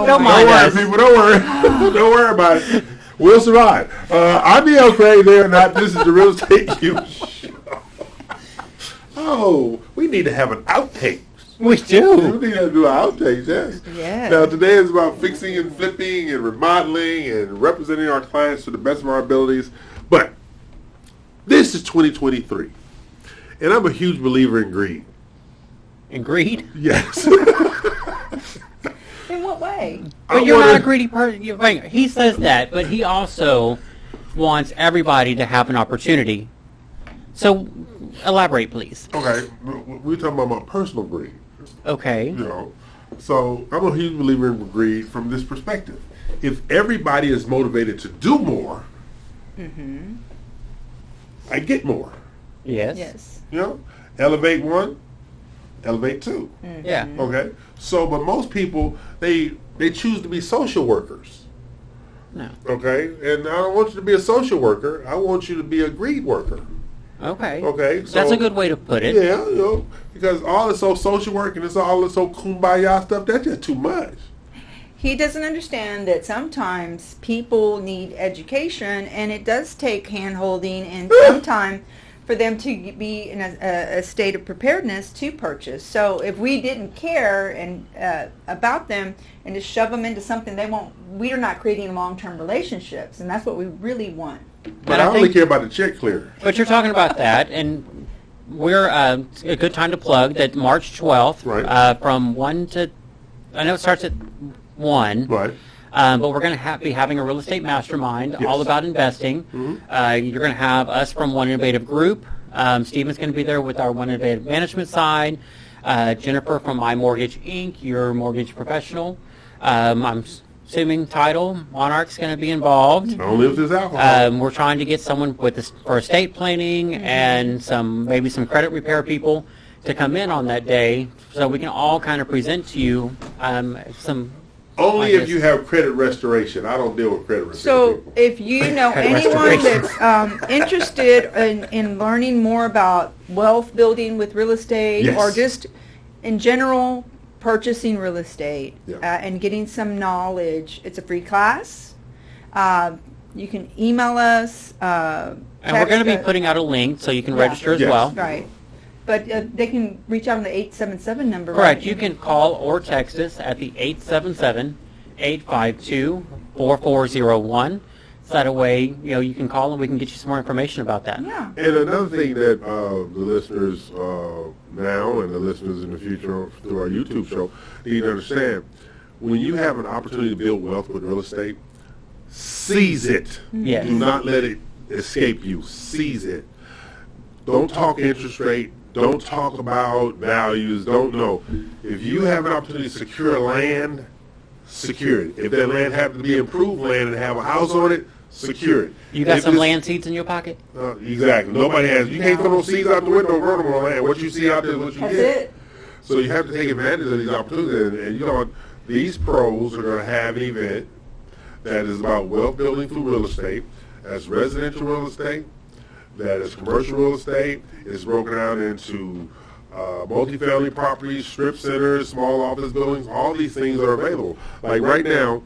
Don't worry, people. Don't worry. Don't worry about it. We'll survive. I'm Neil Craig there, not this is the Real Estate Q Show. Oh, we need to have an outtake. We do. We need to do an outtake, yes. Yes. Now, today is about fixing and flipping and remodeling and representing our clients to the best of our abilities. But this is 2023, and I'm a huge believer in greed. And greed? Yes. In what way? But you're not a greedy person. He says that, but he also wants everybody to have an opportunity. So, elaborate, please. Okay, we're talking about my personal greed. Okay. You know, so I'm a huge believer in greed from this perspective. If everybody is motivated to do more, I get more. Yes. Yes. You know, elevate one, elevate two. Yeah. Okay. So, but most people they choose to be social workers. No. Okay, and I don't want you to be a social worker. I want you to be a greed worker. Okay. Okay. So, That's a good way to put it. Yeah, you know, because all this so social work and it's all this so kumbaya stuff, that's just too much. He doesn't understand that sometimes people need education, and it does take hand-holding and some time for them to be in a state of preparedness to purchase. So if we didn't care and about them and just shove them into something they won't, we are not creating long-term relationships, and that's what we really want. But I only care about the check clear. But you're talking about that, and we're a good time to plug that March 12th, Right. From 1 to, I know it starts at 1, Right. but we're going to be having a real estate mastermind all about investing. You're going to have us from One Innovative Group. Stephen's going to be there with our One Innovative Management side. Jennifer from My Mortgage Inc., your mortgage professional. I'm assuming Title Monarch's going to be involved. Only if there's alcohol. We're trying to get someone with this for estate planning and maybe some credit repair people to come in on that day, so we can all kind of present to you some. Only if you have credit restoration. I don't deal with credit restoration. So people. if you know anyone that's interested in learning more about wealth building with real estate, Yes. or just in general purchasing real estate, Yeah. and getting some knowledge, it's a free class. You can email us. And we're going to be putting out a link so you can register as Yes. well. Right. But they can reach out on the 877 number. Correct. Right? You can call or text us at the 877-852-4401. So that way, you can call and we can get you some more information about that. Yeah. And another thing that the listeners now and the listeners in the future through our YouTube show need to understand, when you have an opportunity to build wealth with real estate, seize it. Yes. Do not let it escape you. Seize it. Don't talk interest rate. Don't talk about values. Don't know. If you have an opportunity to secure land, secure it. If that land happens to be improved land and have a house on it, secure it. You got If some it's- land seeds in your pocket? Exactly. Nobody has. You can't throw those seeds out the window, burn them on land. What you see out there is what you That's get. it. So you have to take advantage of these opportunities. And these pros are going to have an event that is about wealth building through real estate. That's residential real estate. That is commercial real estate. It's broken down into multifamily properties, strip centers, small office buildings. All these things are available. Like right now,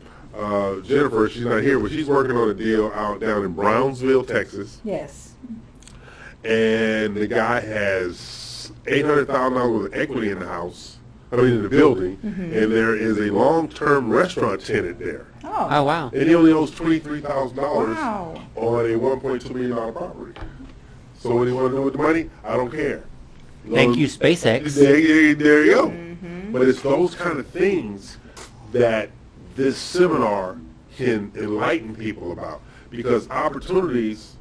Jennifer, she's not here, but she's working on a deal out down in Brownsville, Texas. Yes. And the guy has $800,000 worth of equity in the house. In the building, and there is a long-term restaurant tenant there. Oh, wow. And he only owes $23,000 Wow. on a $1.2 million property. So what do you want to do with the money? I don't care. Thank you, SpaceX. There you go. But it's those kind of things that this seminar can enlighten people about, because opportunities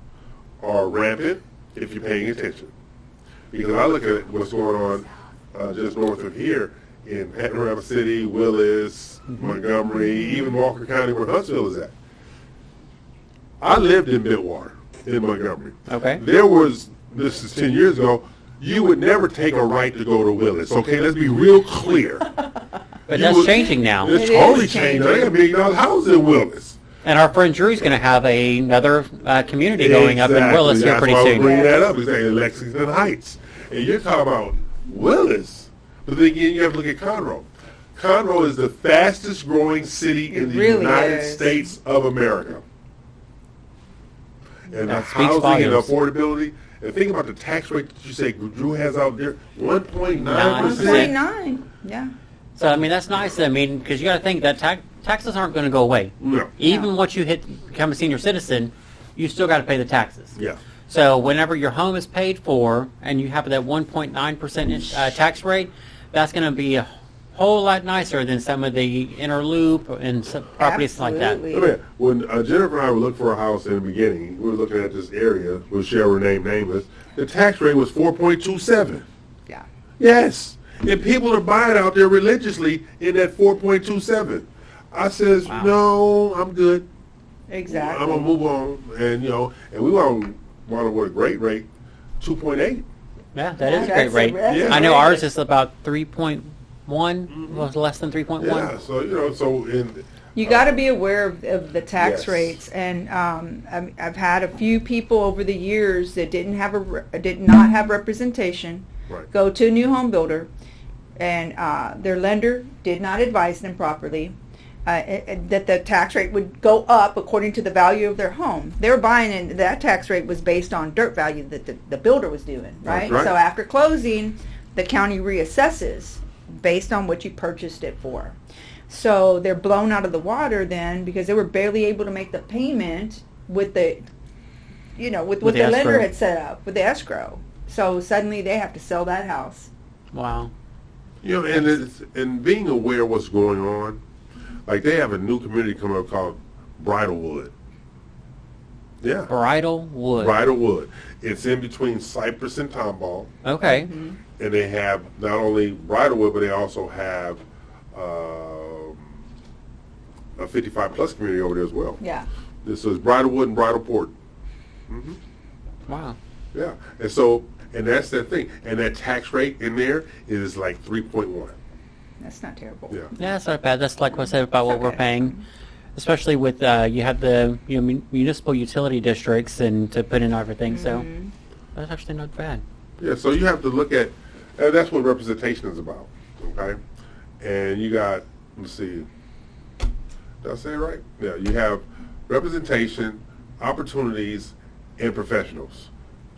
are rampant if you're paying attention. Because I look at what's going on just north of here in Panorama City, Willis, Montgomery, even Walker County where Huntsville is at. I lived in Bidwater in Montgomery. Okay. This is 10 years ago, you would never take a right to go to Willis. Okay, let's be real clear. But that's changing now. It's It totally is changed. changing. They got $1 million houses in Willis. And our friend Drew's going to have another community going up in Willis here pretty That's why I was soon. bringing that up. Exactly, Lexington Heights. And you're talking about Willis. But then again, you have to look at Conroe. Conroe is the fastest growing city in the really United is. States of America. And the That speaks housing and volumes. affordability. And think about the tax rate that you say Drew has out there, 1.9%. 1.9. Yeah. So I mean that's nice. I mean because you got to think that taxes aren't going to go away. No. Even once you become a senior citizen, you still got to pay the taxes. Yeah. So whenever your home is paid for and you have that 1.9% tax rate, that's going to be a whole lot nicer than some of the inner loop and some properties like that. Absolutely. I mean, when Jennifer and I were looking for a house in the beginning, we were looking at this area. We'll share her name, nameless. The tax rate was 4.27. Yeah. Yes. And people are buying out there religiously in that 4.27. I says, Wow. no, I'm good. Exactly. I'm gonna move on, and and we want with a great rate, 2.8. Yeah, that is a That's great rate. that's Yeah. I know great. ours is about 3.1, was less than 3.1. Yeah, so so in You got to be aware of the tax Yes. rates, and I've had a few people over the years that did not have representation Right. go to a new home builder, and their lender did not advise them properly that the tax rate would go up according to the value of their home. They were buying, and that tax rate was based on dirt value that the builder was doing, right? That's right. So after closing, the county reassesses based on what you purchased it for. So they're blown out of the water then because they were barely able to make the payment with the, with what the the lender escrow. had set up with the escrow. So suddenly they have to sell that house. Wow. and being aware of what's going on, like they have a new community coming up called Bridalwood. Yeah. Bridal wood. Bridalwood. It's in between Cypress and Tomball. Okay. Mm-hmm. And they have not only Bridalwood, but they also have a 55 plus community over there as well. Yeah. This is Bridalwood and Bridalport. hmm Wow. Yeah. And that's that thing. And that tax rate in there is like 3.1. That's not terrible. Yeah. Yeah, that's not bad. That's like what I said about what we're Okay. paying, especially with you have the municipal utility districts and to put in everything. So that's actually not bad. Yeah, so you have to look at, and that's what representation is about, okay? And you got, let's see, did I say it right? Yeah, you have representation, opportunities, and professionals.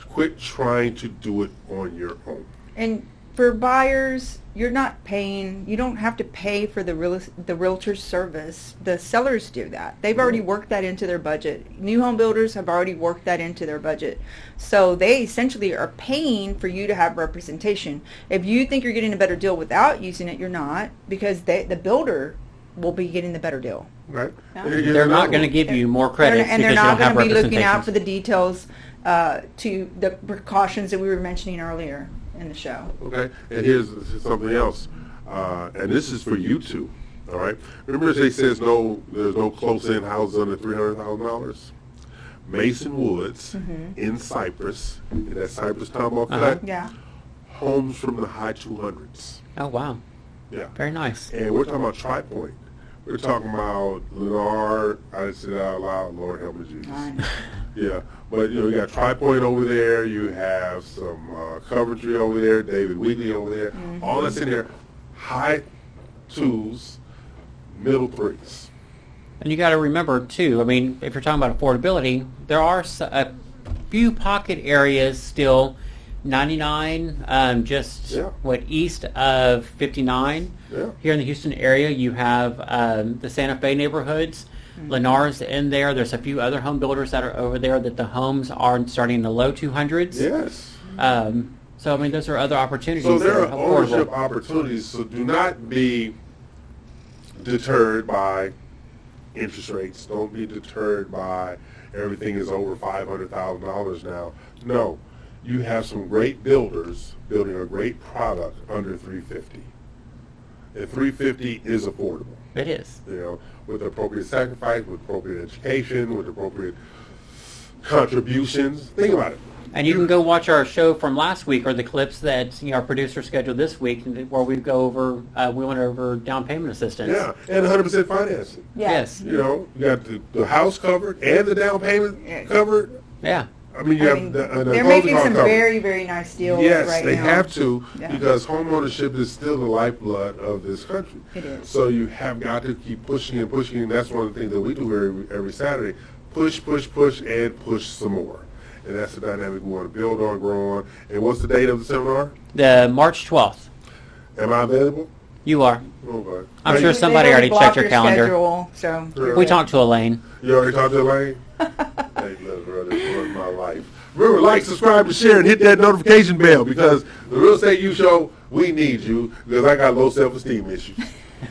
Quit trying to do it on your own. And for buyers, you don't have to pay for the realtor's service. The sellers do that. They've already worked that into their budget. New home builders have already worked that into their budget. So they essentially are paying for you to have representation. If you think you're getting a better deal without using it, you're not, because the builder will be getting the better deal. Right? Yeah. And here's They're another not going to one. give you more credit And they're because you not don't have going to be looking out representation. for the details to the precautions that we were mentioning earlier in the show. Okay, and here's something else, and this is for you two. All right, remember they says there's no close-in houses under $300,000. Mason Woods in Cypress, in that Cypress Tomball cut, Yeah. homes from the high 200s. Oh wow, Yeah, very nice. and we're talking about Tri-Point. We're talking about Lennar. I said it out loud. Lord help me, Jesus. I know. Yeah, but you got Tri-Point over there. You have some Coventry over there, David Wheatley over there. All that's in there. High twos, middle threes. And you got to remember too. I mean, if you're talking about affordability, there are a few pocket areas still. 99, just Yeah. east of 59. Yeah. Here in the Houston area, you have the Santa Fe neighborhoods. Lennar's in there. There's a few other home builders that are over there that the homes are starting in the low 200s. Yes. So I mean, those are other opportunities. So there that are affordable. ownership opportunities. So do not be deterred by interest rates. Don't be deterred by everything is over $500,000 now. No. You have some great builders building a great product under $350,000. And $350,000 is affordable. It is. With appropriate sacrifice, with appropriate education, with appropriate contributions. Think about it. And you can go watch our show from last week or the clips that our producer scheduled this week, where we go over. We went over down payment assistance. Yeah, and 100% financing. Yes. You got the house covered and the down payment covered. Yeah. I mean, you I have mean, the they're closing making cost some coverage. very, very nice deals Yes, right they now. have to Yeah. because homeownership is still the lifeblood of this country. It is. So you have got to keep pushing and pushing, and that's one of the things that we do every Saturday. Push, push, push, and push some more. And that's the dynamic we want to build on, grow on. And what's the date of the seminar? The March 12th. Am I available? You are. Okay. I'm Hey, sure somebody already checked your calendar. Schedule, so you're We good. talked to Elaine. You already talked to Elaine? Hey, look, brother, this my life. Remember, like, subscribe, and share, and hit that notification bell because the Real Estate U Show, we need you because I got low self-esteem issues.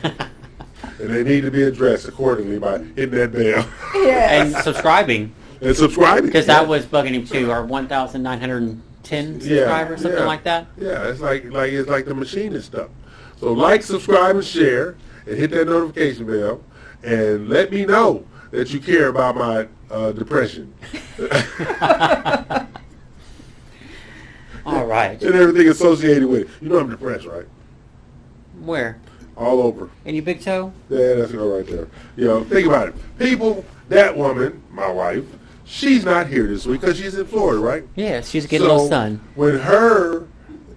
And they need to be addressed accordingly by hitting that bell And Yes. subscribing, and subscribing. because that was bugging him too. Our 1,910 subscribers, something like that. Yeah, it's like the machine and stuff. So like, subscribe, and share, and hit that notification bell, and let me know that you care about my depression All right. and everything associated with it. You know I'm depressed, right? Where? All over. In your big toe? Yeah, that's it right there. You know, think about it. People, that woman, my wife, she's not here this week because she's in Florida, right? Yeah, she's getting a little sun. When her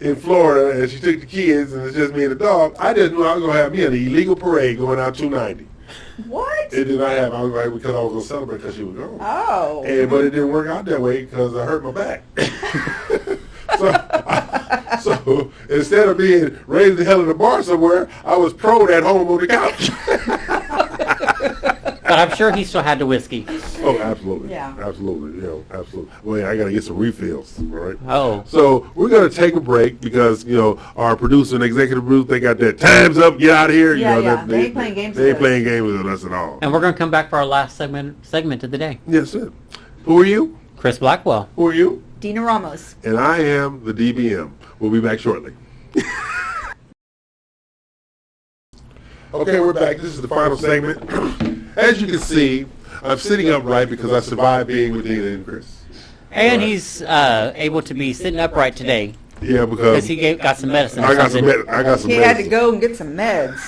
in Florida and she took the kids and it's just me and the dog, I just knew I was going to have me an illegal parade going out 290. What? It did not happen. I was like, because I was going to celebrate because she was gone. Oh. But it didn't work out that way because I hurt my back. So instead of being raised the hell in the bar somewhere, I was prone at home on the couch. But I'm sure he still had the whiskey. Oh, absolutely. Yeah. Absolutely. You know, absolutely. Well, I got to get some refills, all right? Oh. So we're going to take a break because, you know, our producer and executive producer, they got their time's up, get out of here. Yeah, you know, yeah. They ain't playing games They ain't with playing games with us at all. And we're going to come back for our last segment of the day. Yes, sir. Who are you? Chris Blackwell. Who are you? Dina Ramos. And I am the DBM. We'll be back shortly. Okay, we're back. This is the final segment. As you can see, I'm sitting upright because I survived being with Dina and Chris. And Right. he's able to be sitting upright today Yeah, because because he got some medicine or I got some. something. I got some. He had to medicine. go and get some meds.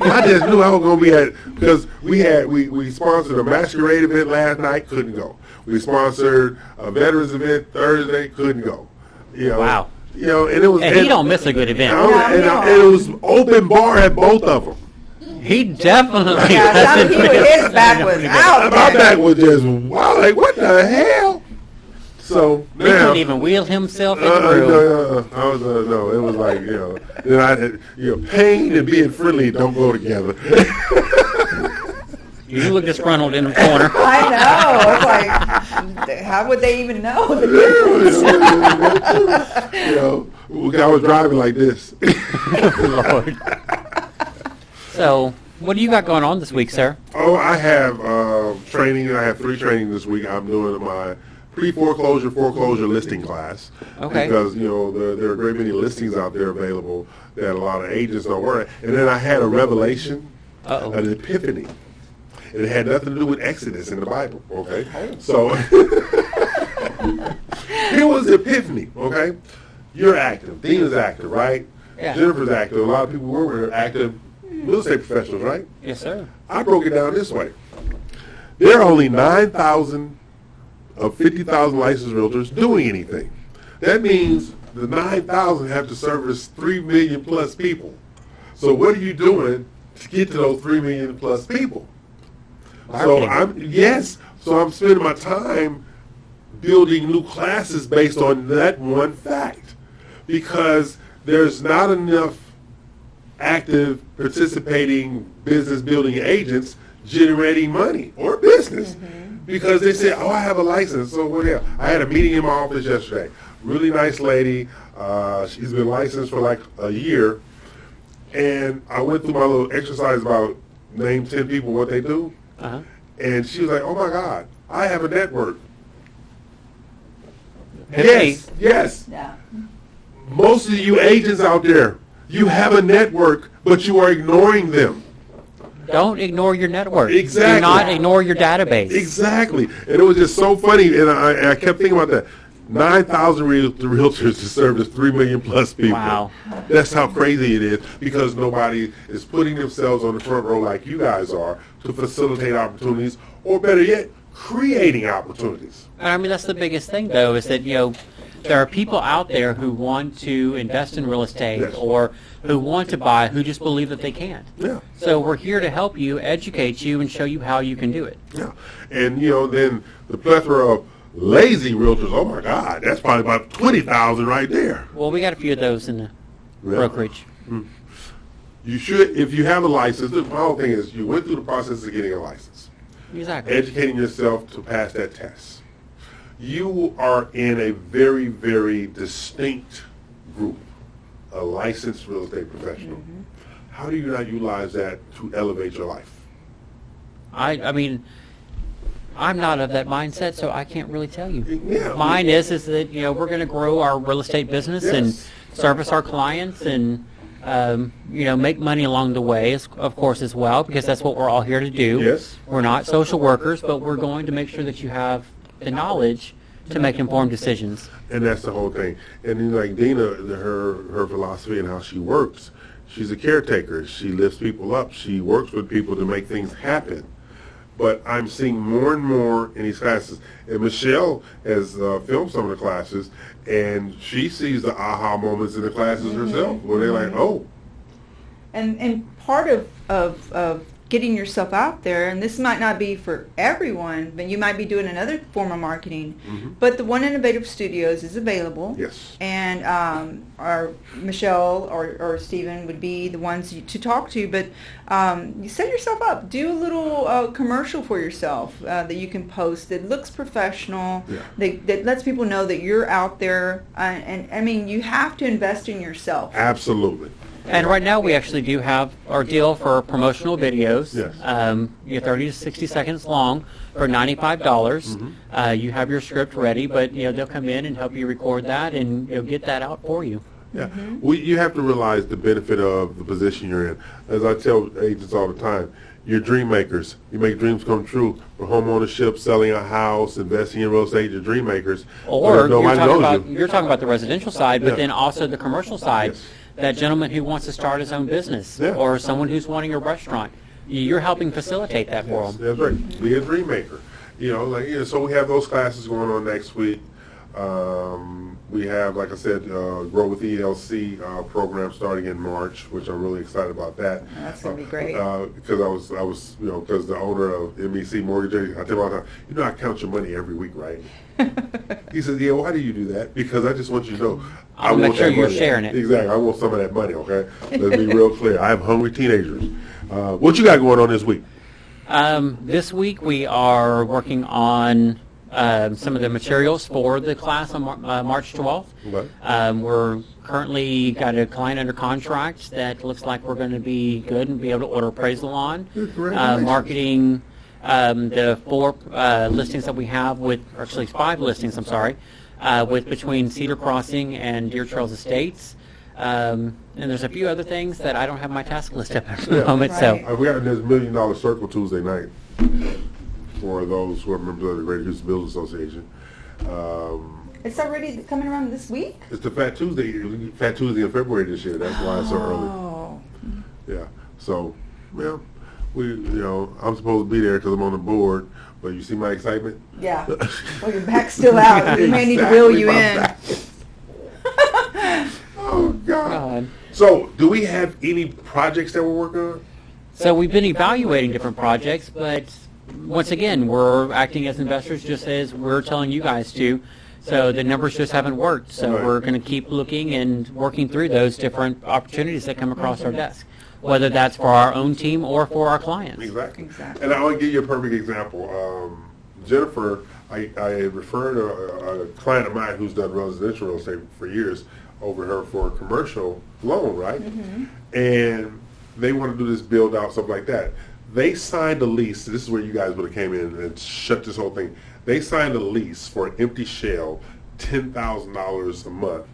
I just knew I was gonna be at because we sponsored a masquerade event last night, couldn't go. We sponsored a veterans event Thursday, couldn't go. You know, Wow. You know, and it was. And he don't miss a good event. And it was open bar at both of them. He definitely Yeah, doesn't his back was out. My back was just wow, like what the hell? So He now. couldn't even wheel himself in the room. No, I was no. It was like then I had, pain and being friendly don't go together. You look disgruntled in the corner. I know. It's like, how would they even know the difference? I was driving like this. Lord. So, what do you got going on this week, sir? Oh, I have training. I have 3 trainings this week. I'm doing my pre-foreclosure foreclosure listing class. Okay. Because there are a great many listings out there available that a lot of agents don't worry. And then I had a revelation, Uh-oh. an epiphany. And it had nothing to do with Exodus in the Bible. Okay. So here was the epiphany. Okay. You're active. Dina's active, right? Yeah. Jennifer's active. A lot of people were active real estate professionals, right? Yes, sir. I broke it down this way. There are only 9,000 of 50,000 licensed realtors doing anything. That means the 9,000 have to service 3 million plus people. So what are you doing to get to those 3 million plus people? Marketing. So I'm spending my time building new classes based on that one fact because there's not enough active participating business building agents generating money or business because they say, oh, I have a license. So what else? I had a meeting in my office yesterday. Really nice lady. She's been licensed for like a year. And I went through my little exercise about name 10 people what they do. Uh-huh. And she was like, oh my God, I have a network. Hey. Yes. Yeah. Most of you agents out there, you have a network, but you are ignoring them. Don't ignore your network. Exactly. Do not ignore your database. Exactly. And it was just so funny, and I kept thinking about that. 9,000 realtors to service 3 million plus people. Wow. That's how crazy it is because nobody is putting themselves on the front row like you guys are to facilitate opportunities, or better yet, creating opportunities. And I mean, that's the biggest thing, though, is that, there are people out there who want to invest in real estate Yes. or who want to buy, who just believe that they can't. Yeah. So we're here to help you, educate you, and show you how you can do it. Yeah. And, then the plethora of lazy realtors, oh my God, that's probably about 20,000 right there. Well, we got a few of those in the brokerage. You should, if you have a license, the whole thing is you went through the process of getting a license. Exactly. Educating yourself to pass that test. You are in a very, very distinct group, a licensed real estate professional. How do you not utilize that to elevate your life? I mean, I'm not of that mindset, so I can't really tell you. Yeah. Mine is that, we're going to grow our real estate business and Yes. service our clients and, make money along the way, of course, as well, because that's what we're all here to do. Yes. We're not social workers, but we're going to make sure that you have the knowledge to make informed decisions. And that's the whole thing. And then like Dina, her philosophy and how she works, she's a caretaker. She lifts people up. She works with people to make things happen. But I'm seeing more and more in these classes. And Michelle has filmed some of the classes, and she sees the aha moments in the classes herself, where they're like, oh. And part of getting yourself out there, and this might not be for everyone, but you might be doing another form of marketing, but the One Innovative Studios is available. Yes. And our Michelle or Stephen would be the ones to talk to, but you set yourself up. Do a little commercial for yourself that you can post that looks professional, that lets people know that you're out there. And I mean, you have to invest in yourself. Absolutely. And right now we actually do have our deal for promotional videos. Yes. You're 30 to 60 seconds long for $95. You have your script ready, but they'll come in and help you record that and get that out for you. Yeah. You have to realize the benefit of the position you're in. As I tell agents all the time, you're dream makers. You make dreams come true. For home ownership, selling a house, investing in real estate, you're dream makers. Or Nobody knows you're talking about the residential side, but Yeah. then also the commercial side. Yes. That gentleman who wants to start his own business, Yeah. or someone who's wanting a restaurant, you're helping facilitate that for them. That's right. Be a dream maker. So we have those classes going on next week. We have, like I said, Grow with ELC program starting in March, which I'm really excited about that. That's going to be great. Because I was, because the owner of MEC Mortgage, I tell him all the time, I count your money every week, right? He says, yeah, why do you do that? Because I just want you to know. I want to make sure that you're money. sharing it. Exactly. I want some of that money, okay? Let's be real clear. I have hungry teenagers. What you got going on this week? This week we are working on some of the materials for the class on March 12th. Okay. We're currently got a client under contract that looks like we're going to be good and be able to order appraisal on. Marketing the 4 listings that we have actually 5 listings, I'm sorry, with between Cedar Crossing and Deer Trails Estates. And there's a few other things that I don't have my task list up at the moment. Right. So We got this $1 Million Circle Tuesday night for those who are members of the Greater Houston Builders Association. It's already coming around this week? It's the Fat Tuesday in February this year. That's why it's so early. Oh. Yeah. So, I'm supposed to be there because I'm on the board. But you see my excitement? Yeah. Well, your back's still out. We may need to wheel you in. Oh, God. So, do we have any projects that we're working on? So we've been evaluating different projects, but once again, we're acting as investors just as we're telling you guys to. So the numbers just haven't worked. So Right. we're going to keep looking and working through those different opportunities that come across our desk, whether that's for our own team or for our clients. Exactly. And I want to give you a perfect example. Jennifer, I referred a client of mine who's done residential real estate for years over her for a commercial loan, right? And they want to do this build out, stuff like that. They signed a lease. This is where you guys would have came in and shut this whole thing. They signed a lease for an empty shell, $10,000 a month,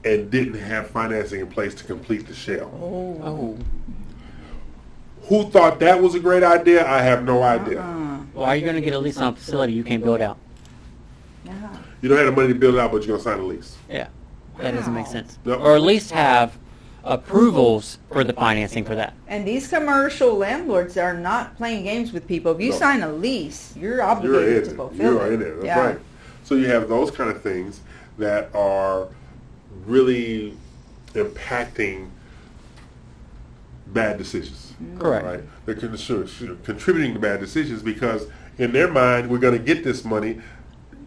and didn't have financing in place to complete the shell. Oh. Who thought that was a great idea? I have no idea. Why are you going to get a lease on a facility you can't build out? You don't have the money to build it out, but you're going to sign a lease. Yeah. That doesn't make sense. No. Or at least have approvals for the financing for that. And these commercial landlords are not playing games with people. If you No. sign a lease, you're You're obligated in to it. fulfill You're it. in it. That's Yeah. right. So you have those kind of things that are really impacting bad decisions. Correct. Right? They're contributing to bad decisions because in their mind, we're going to get this money.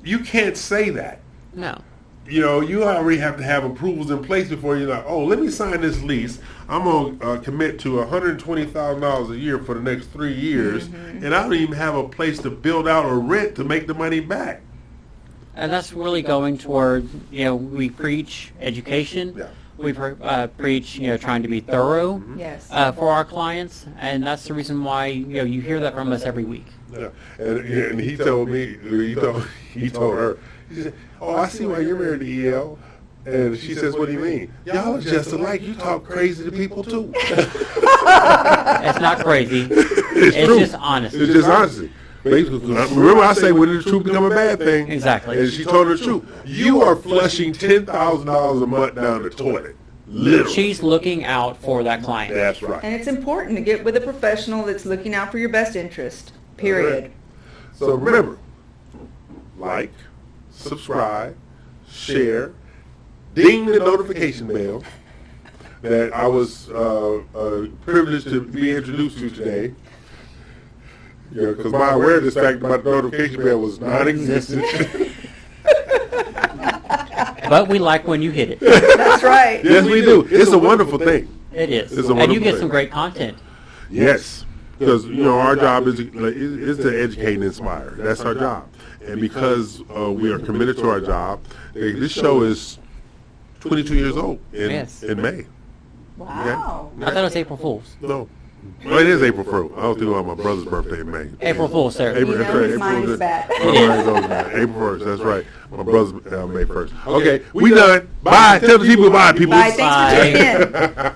You can't say that. No. You know, you already have to have approvals in place before you're like, oh, let me sign this lease. I'm going to commit to $120,000 a year for the next 3 years, and I don't even have a place to build out or rent to make the money back. And that's really going toward, we preach education. Yeah. We preach, trying to be thorough Yes. for our clients, and that's the reason why, you hear that from us every week. Yeah. And he told me, he told her, he said, oh, I see why you're married to EL. And she says, what do you mean? Y'all are just alike. You talk crazy to people, too. It's not crazy. It's true. just honesty. It's just honesty. Remember I say, when did the truth become a bad thing? Exactly. And she told her the truth. You are flushing $10,000 a month down the toilet. Literally. She's looking out for that client. That's right. And it's important to get with a professional that's looking out for your best interest. Period. So remember, like, subscribe, share, ding the notification bell that I was privileged to be introduced to today. Because my awareness fact about the notification bell was non-existent. But we like when you hit it. That's right. Yes, we do. It's a wonderful thing. It is. It's a And you wonderful get thing. some great content. Yes, because our job is to educate and inspire. That's our job, and because we are committed to our job, this show is 22 years old in May. Wow. I thought it was April Fool's. No, well, it is April Fool. I don't think about my brother's birthday in May. April Fool's, sir. April, You that's know right. his mind April is bad. My mind is always bad. April 1st. That's right. My brother's May 1st. Okay, we done. Bye. Tell the people bye, people. Bye. Thanks for tuning in.